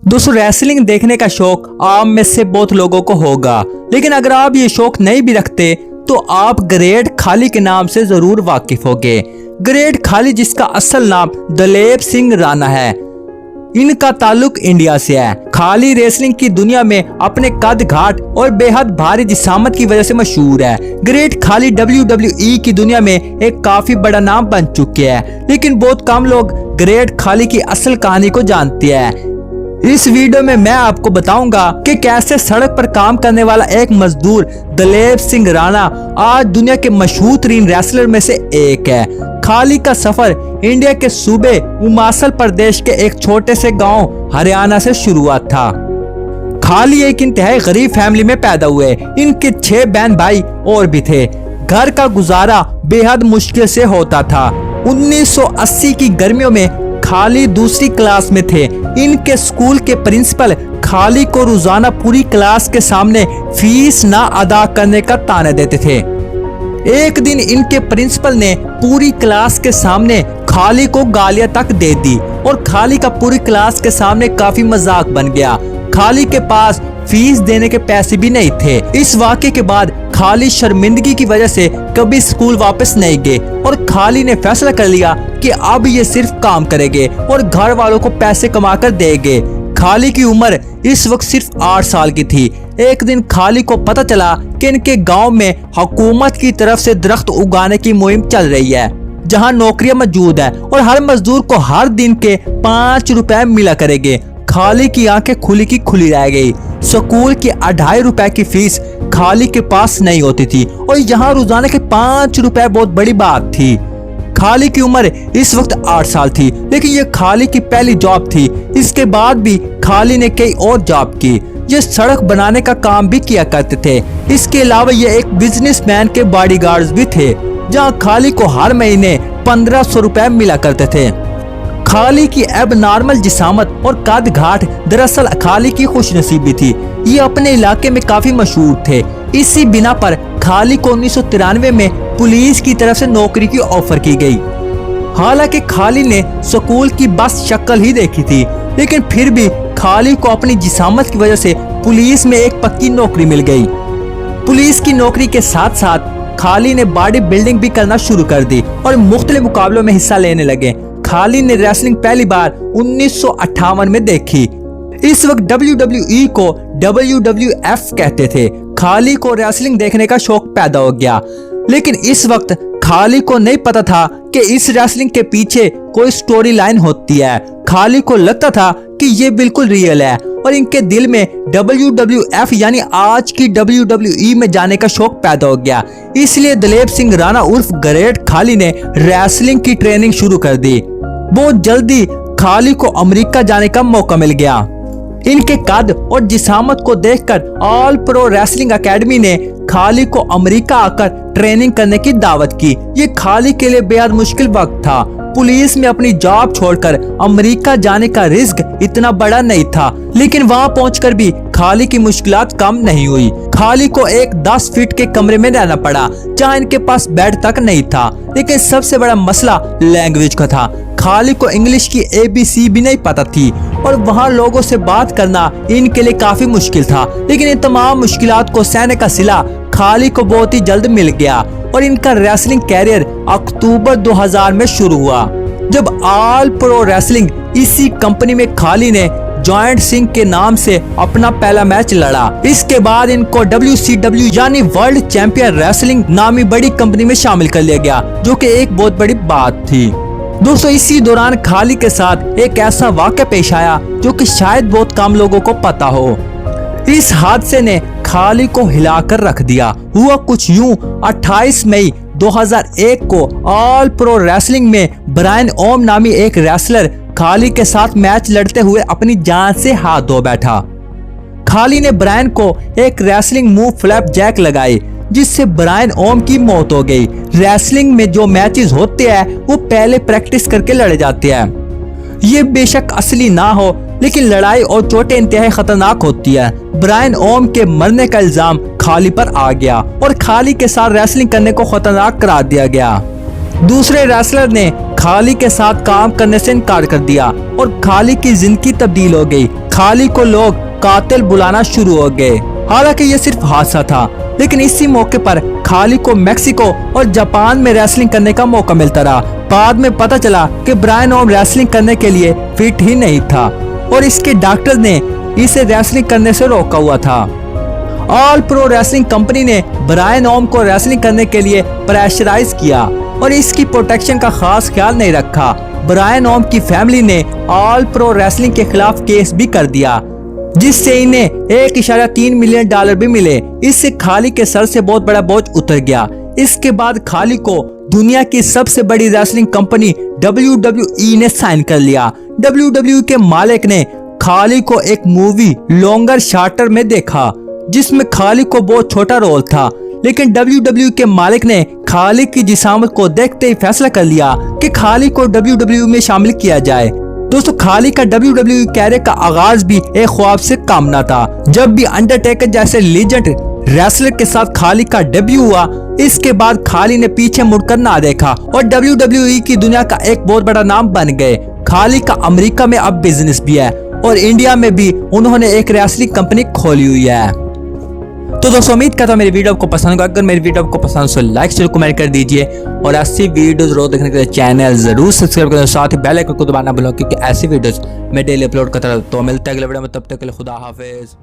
दोस्तों रेसलिंग देखने का शौक आम में से बहुत लोगों को होगा, लेकिन अगर आप ये शौक नहीं भी रखते तो आप ग्रेट खाली के नाम से जरूर वाकिफ होंगे। ग्रेट खाली जिसका असल नाम दलेप सिंह राणा है, इनका ताल्लुक इंडिया से है। खाली रेसलिंग की दुनिया में अपने कद घाट और बेहद भारी जिसामत की वजह से मशहूर है। ग्रेट खाली WWE की दुनिया में एक काफी बड़ा नाम बन चुके हैं, लेकिन बहुत कम लोग ग्रेट खाली की असल कहानी को जानते हैं। इस वीडियो में मैं आपको बताऊंगा कि कैसे सड़क पर काम करने वाला एक मजदूर दलेप सिंह राणा आज दुनिया के मशहूर तरीन रेसलर में से एक है। खाली का सफर इंडिया के सूबे हिमाचल प्रदेश के एक छोटे से गांव हरियाणा से शुरुआत था। खाली एक इंतहाई गरीब फैमिली में पैदा हुए। इनके 6 बहन भाई और भी थे। घर का गुजारा बेहद मुश्किल से होता था। 1980 की गर्मियों में खाली दूसरी क्लास में थे। इनके स्कूल के प्रिंसिपल खाली को रोजाना पूरी क्लास के सामने फीस ना अदा करने का ताना देते थे। एक दिन इनके प्रिंसिपल ने पूरी क्लास के सामने खाली को गालियां तक दे दी और खाली का पूरी क्लास के सामने काफी मजाक बन गया। खाली के पास फीस देने के पैसे भी नहीं थे। इस वाक़े के बाद खाली शर्मिंदगी की वजह से कभी स्कूल वापस नहीं गए और खाली ने फैसला कर लिया कि अब ये सिर्फ काम करेंगे और घर वालों को पैसे कमाकर देंगे। खाली की उम्र इस वक्त सिर्फ 8 साल की थी। एक दिन खाली को पता चला कि इनके गांव में हुकूमत की तरफ से दरख्त उगाने की मुहिम चल रही है, जहां नौकरियां मौजूद है और हर मजदूर को हर दिन के 5 रुपए मिला करेंगे। खाली की आंखें खुली की खुली रह गई। स्कूल की 2.5 रुपए की फीस खाली के पास नहीं होती थी और यहाँ रोजाना के 5 रुपए बहुत बड़ी बात थी। खाली की उम्र इस वक्त 8 साल थी, लेकिन ये खाली की पहली जॉब थी। इसके बाद भी खाली ने कई और जॉब की। ये सड़क बनाने का काम भी किया करते थे। इसके अलावा ये एक बिजनेसमैन के बॉडीगार्ड्स भी थे, जहाँ खाली को हर महीने 1500 रुपए मिला करते थे। खाली की अब नॉर्मल जिसामत और कद घाट दरअसल खाली की खुशनसीबी थी। ये अपने इलाके में काफी मशहूर थे। इसी बिना पर खाली को 1993 में पुलिस की तरफ से नौकरी की ऑफर की गई। हालांकि खाली ने स्कूल की बस शक्ल ही देखी थी, लेकिन फिर भी खाली को अपनी जिसामत की वजह से पुलिस में एक पक्की नौकरी मिल गई। पुलिस की नौकरी के साथ साथ खाली ने बॉडी बिल्डिंग भी करना शुरू कर दी और मुख्तलिफ मुकाबलों में हिस्सा लेने लगे। खाली ने रेसलिंग पहली बार 1958 में देखी। इस वक्त WWE को WWF कहते थे। खाली को रेसलिंग देखने का शौक पैदा हो गया, लेकिन इस वक्त खाली को नहीं पता था कि इस रेसलिंग के पीछे कोई स्टोरी लाइन होती है। खाली को लगता था कि ये बिल्कुल रियल है और इनके दिल में WWF यानी आज की WWE में जाने का शौक पैदा हो गया। इसलिए दलेप सिंह राणा उर्फ ग्रेट खाली ने रेसलिंग की ट्रेनिंग शुरू कर दी। बहुत जल्दी खाली को अमेरिका जाने का मौका मिल गया। इनके कद और जिसामत को देखकर ऑल प्रो रेसलिंग एकेडमी ने खाली को अमेरिका आकर ट्रेनिंग करने की दावत की। ये खाली के लिए बेहद मुश्किल वक्त था। पुलिस में अपनी जॉब छोड़कर अमेरिका जाने का रिस्क इतना बड़ा नहीं था, लेकिन वहां पहुंचकर भी खाली की मुश्किलात कम नहीं हुई। खाली को एक 10 फीट के कमरे में रहना पड़ा, जहां इनके पास बेड तक नहीं था। लेकिन सबसे बड़ा मसला लैंग्वेज का था। खाली को इंग्लिश की ABC भी नहीं पता थी और वहाँ लोगों से बात करना इनके लिए काफी मुश्किल था। लेकिन इन तमाम मुश्किलात को सहने का सिला खाली को बहुत ही जल्द मिल गया और इनका रेसलिंग कैरियर अक्टूबर 2000 में शुरू हुआ, जब ऑल प्रो रेसलिंग इसी कंपनी में खाली ने जॉइंट सिंह के नाम से अपना पहला मैच लड़ा। इसके बाद इनको WCW यानी वर्ल्ड चैंपियन रेसलिंग नामी बड़ी कंपनी में शामिल कर लिया गया, जो कि एक बहुत बड़ी बात थी। दोस्तों इसी दौरान खाली के साथ एक ऐसा वाक़या पेश आया जो कि शायद बहुत कम लोगों को पता हो। इस हादसे ने खाली को हिलाकर रख दिया। हुआ कुछ यूं, 28 मई 2001 को ऑल प्रो रेसलिंग में ब्रायन ओम नामी एक रेसलर खाली के साथ मैच लड़ते हुए अपनी जान से हाथ धो बैठा। खाली ने ब्रायन को एक रेसलिंग मूव फ्लैप जैक लगाई, जिससे ब्रायन ओम की मौत हो गई। रेसलिंग में जो मैचेस होते हैं वो पहले प्रैक्टिस करके लड़े जाते हैं। ये बेशक असली ना हो, लेकिन लड़ाई और चोटें इंतहाई खतरनाक होती है। ब्रायन ओम के मरने का इल्जाम खाली पर आ गया और खाली के साथ रेसलिंग करने को खतरनाक करार दिया गया। दूसरे रेसलर ने खाली के साथ काम करने से इनकार कर दिया और खाली की जिंदगी तब्दील हो गई। खाली को लोग कातिल बुलाना शुरू हो गए। हालांकि ये सिर्फ हादसा था, लेकिन इसी मौके पर खाली को मेक्सिको और जापान में रेसलिंग करने का मौका मिलता रहा। बाद में पता चला कि ब्रायन ओम रेसलिंग करने के लिए फिट ही नहीं था और इसके डॉक्टर ने इसे रेसलिंग करने से रोका हुआ था। ऑल प्रो रेसलिंग कंपनी ने ब्रायन ओम को रेसलिंग करने के लिए प्रेशराइज किया और इसकी प्रोटेक्शन का खास ख्याल नहीं रखा। ब्रायन ओम की फैमिली ने ऑल प्रो रेसलिंग के खिलाफ केस भी कर दिया, जिससे इन्हें $1.3 मिलियन भी मिले। इससे खाली के सर से बहुत बड़ा बोझ उतर गया। इसके बाद खाली को दुनिया की सबसे बड़ी रेसलिंग कंपनी WWE ने साइन कर लिया। WWE के मालिक ने खाली को एक मूवी लॉन्गर शार्टर में देखा, जिसमें खाली को बहुत छोटा रोल था, लेकिन WWE के मालिक ने खाली की जिसामत को देखते ही फैसला कर लिया कि खाली को WWE में शामिल किया जाए। दोस्तों, खाली का WWE कैरियर का आगाज भी एक ख्वाब से कम न था। जब भी अंडरटेकर जैसे लीजेंड रेसलर के साथ खाली का डेब्यू हुआ, इसके बाद खाली ने पीछे मुड़कर ना देखा और WWE की दुनिया का एक बहुत बड़ा नाम बन गए। खाली का अमेरिका में अब बिजनेस भी है और इंडिया में भी उन्होंने एक रेसलिंग कंपनी खोली हुई है। तो दोस्तों, उम्मीद करता हूं मेरी वीडियो आपको पसंद होगा। अगर मेरी वीडियो आपको पसंद हो तो लाइक शेयर कमेंट कर दीजिए और ऐसी वीडियोस रोज देखने के लिए चैनल जरूर सब्सक्राइब करें, साथ ही बेल आइकन को दबाना भूलें, क्योंकि ऐसी वीडियोस मैं डेली अपलोड करता रहता हूं। तो मिलते हैं अगले वीडियो में, तब तक के लिए खुदा हाफिज।